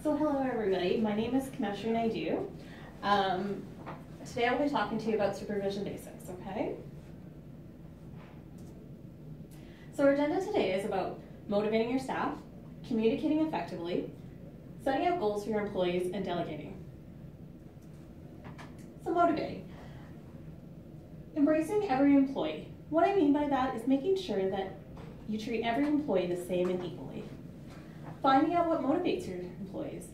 So hello everybody, my name is Naidoo. Today I'll be talking to you about supervision basics, okay? So our agenda today is about motivating your staff, communicating effectively, setting out goals for your employees, and delegating. So motivating. Embracing every employee. What I mean by that is making sure that you treat every employee the same and equally. Finding out what motivates your employees.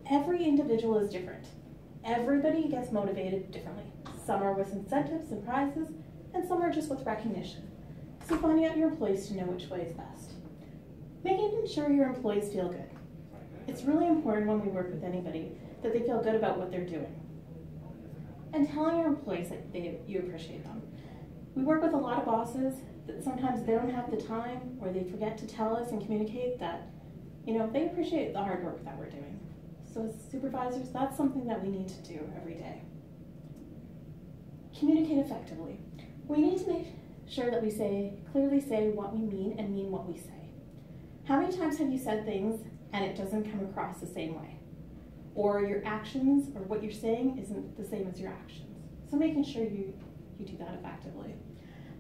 Every individual is different. Everybody gets motivated differently. Some are with incentives and prizes, and some are just with recognition. So finding out your employees to know which way is best. Making sure your employees feel good. It's really important when we work with anybody that they feel good about what they're doing. And telling your employees that you appreciate them. We work with a lot of bosses that sometimes they don't have the time or they forget to tell us and communicate that, you know, they appreciate the hard work that we're doing. So as supervisors, that's something that we need to do every day. Communicate effectively. We need to make sure that we clearly say what we mean and mean what we say. How many times have you said things and it doesn't come across the same way? Or your actions or what you're saying isn't the same as your actions. So making sure you do that effectively.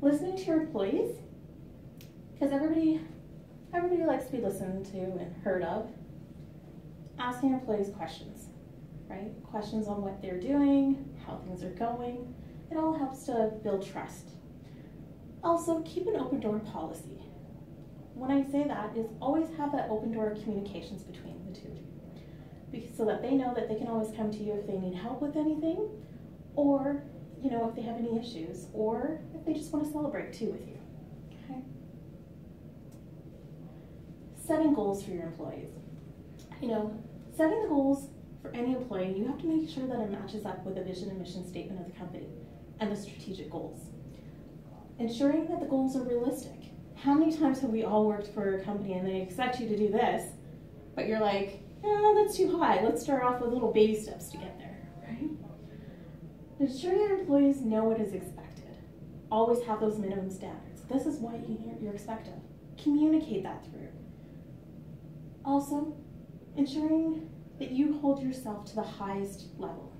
Listening to your employees, because everybody likes to be listened to and heard of. Asking your employees questions, right? Questions on what they're doing, how things are going. It all helps to build trust. Also, keep an open door policy. When I say that is always have that open door of communications between the two of you, so that they know that they can always come to you if they need help with anything, or if they have any issues, or if they just want to celebrate too with you. Okay. Setting goals for your employees. Setting the goals for any employee, you have to make sure that it matches up with the vision and mission statement of the company and the strategic goals. Ensuring that the goals are realistic. How many times have we all worked for a company and they expect you to do this, but you're like, that's too high. Let's start off with little baby steps to get there, right? Ensure your employees know what is expected. Always have those minimum standards. This is what you're expected. Communicate that through. Also, ensuring that you hold yourself to the highest level.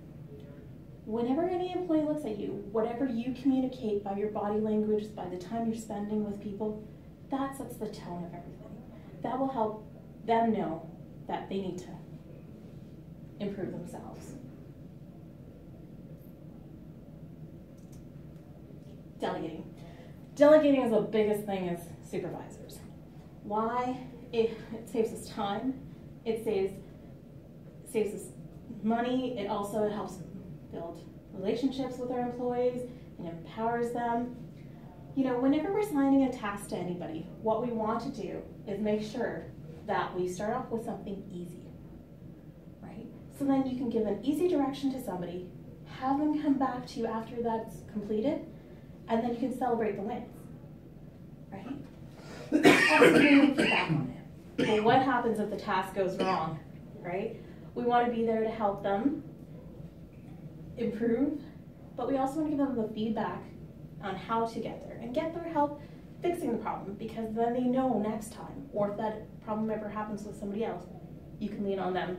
Whenever any employee looks at you, whatever you communicate by your body language, by the time you're spending with people, that sets the tone of everything. That will help them know that they need to improve themselves. Delegating. Delegating is the biggest thing as supervisors. Why? It saves us time. It saves us money. It also helps build relationships with our employees and empowers them. Whenever we're assigning a task to anybody, what we want to do is make sure that we start off with something easy, right? So then you can give an easy direction to somebody, have them come back to you after that's completed, and then you can celebrate the wins, right? Also giving feedback on it. Well, what happens if the task goes wrong, right? We want to be there to help them improve, but we also want to give them the feedback on how to get there and get their help fixing the problem, because then they know next time, or if that problem ever happens with somebody else, you can lean on them.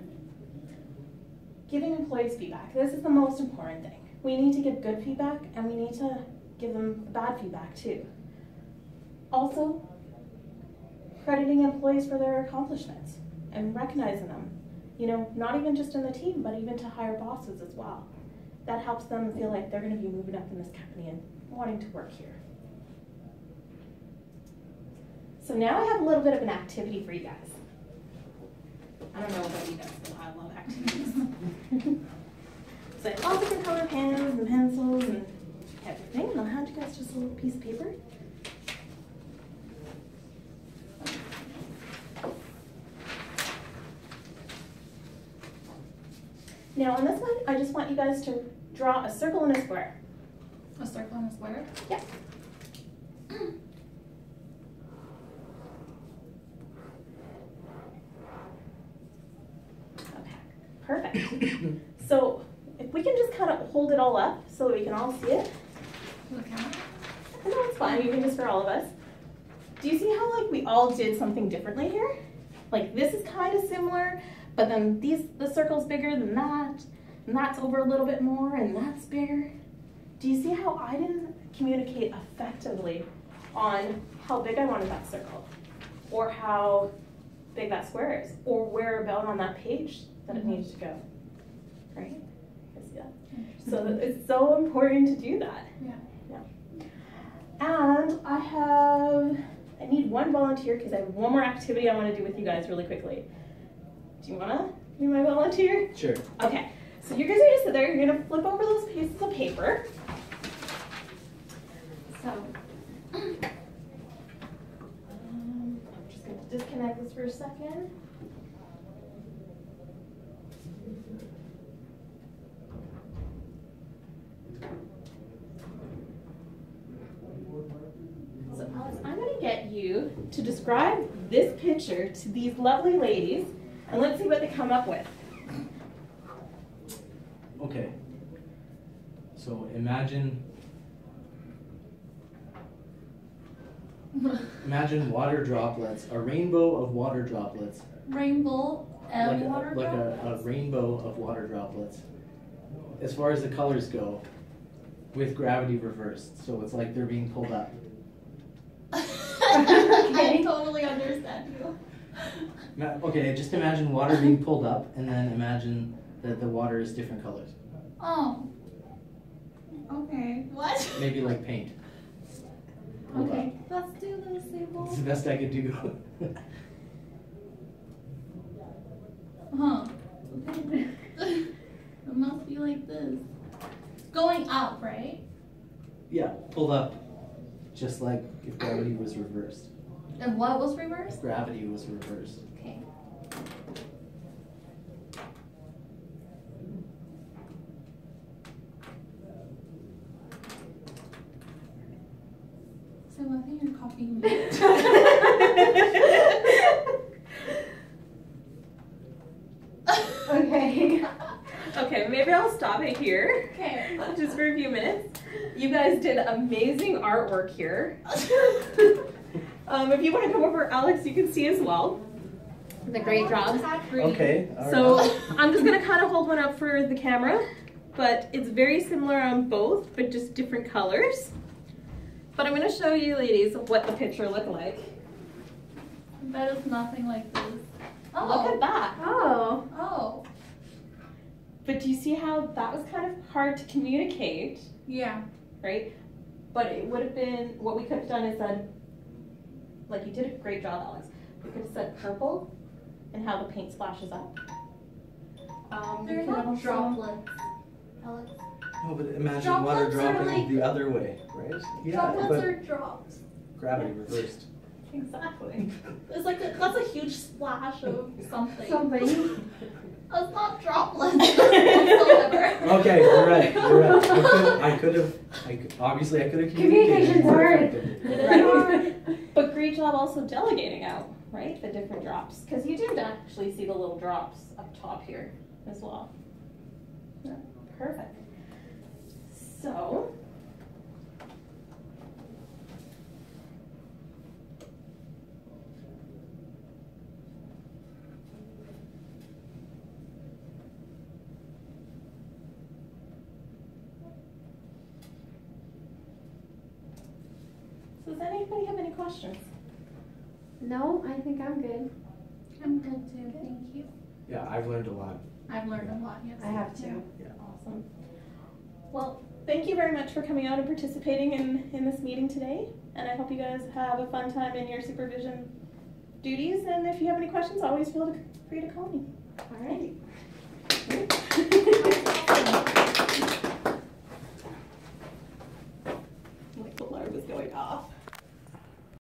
Giving employees feedback. This is the most important thing. We need to give good feedback, and we need to give them bad feedback too. Also, crediting employees for their accomplishments and recognizing them. Not even just in the team, but even to higher bosses as well. That helps them feel like they're going to be moving up in this company and wanting to work here. So now I have a little bit of an activity for you guys. I don't know about you guys, but I love activities. So I have all different color pens and pencils and everything, and I'll hand you guys just a little piece of paper. Now on this one, I just want you guys to draw a circle and a square. A circle and a square? Yeah. Okay, perfect. So if we can just kind of hold it all up so that we can all see it. Look at it. No, it's fine, you can just for all of us. Do you see how we all did something differently here? This is kind of similar, But then the circle's bigger than that, and that's over a little bit more, and that's bigger. Do you see how I didn't communicate effectively on how big I wanted that circle, or how big that square is, or where about on that page that it needs to go, right? I see that. So it's so important to do that. Yeah. And I need one volunteer because I have one more activity I want to do with you guys really quickly. Do you want to be my volunteer? Sure. Okay, so you guys are going to sit there, you're going to flip over those pieces of paper. So, I'm just going to disconnect this for a second. So Alex, I'm going to get you to describe this picture to these lovely ladies, and let's see what they come up with. Okay. So imagine water droplets, a rainbow of water droplets. Rainbow and water like droplets? a rainbow of water droplets. As far as the colors go, with gravity reversed. So it's like they're being pulled up. I totally understand you. Okay, just imagine water being pulled up, and then imagine that the water is different colors. Oh. Okay. What? Maybe like paint. Pulled Okay. Let's do this, up. Sable. It's the best I could do. Huh. It must be like this. Going up, right? Yeah, pulled up. Just like if gravity was reversed. And what was reversed? Gravity was reversed. Okay. So I think you're copying me. Okay. Okay, maybe I'll stop it here. Okay. Just for a few minutes. You guys did amazing artwork here. If you want to come over, Alex, you can see as well. The great job. Okay. All So right. I'm just going to kind of hold one up for the camera, but it's very similar on both, but just different colors. But I'm going to show you, ladies, what the picture looked like. That is nothing like this. Oh. Look at that. Oh. Oh. But do you see how that was kind of hard to communicate, Yeah. right? But it would have been, what we could have done is said, like you did a great job, Alex. We could have said purple and how the paint splashes up. They're we could not also- droplets, Alex. No, but imagine Droplets water are dropping like- the other way, right? Droplets but are drops. gravity reversed. Exactly. It's like that's a huge splash of something. Something. That's not droplets whatsoever. Okay, you're right. You're right. Obviously I could have communicated Communication's more hard. effectively. Right? But great job also delegating out, right? The different drops. Because you did actually see the little drops up top here as well. Yeah, perfect. So, does anybody have any questions? No, I think I'm good. I'm good too, thank you. Yeah, I've learned a lot. I've learned a lot, yes. I have too. Awesome. Well, thank you very much for coming out and participating in this meeting today. And I hope you guys have a fun time in your supervision duties. And if you have any questions, always feel free to call me. All right.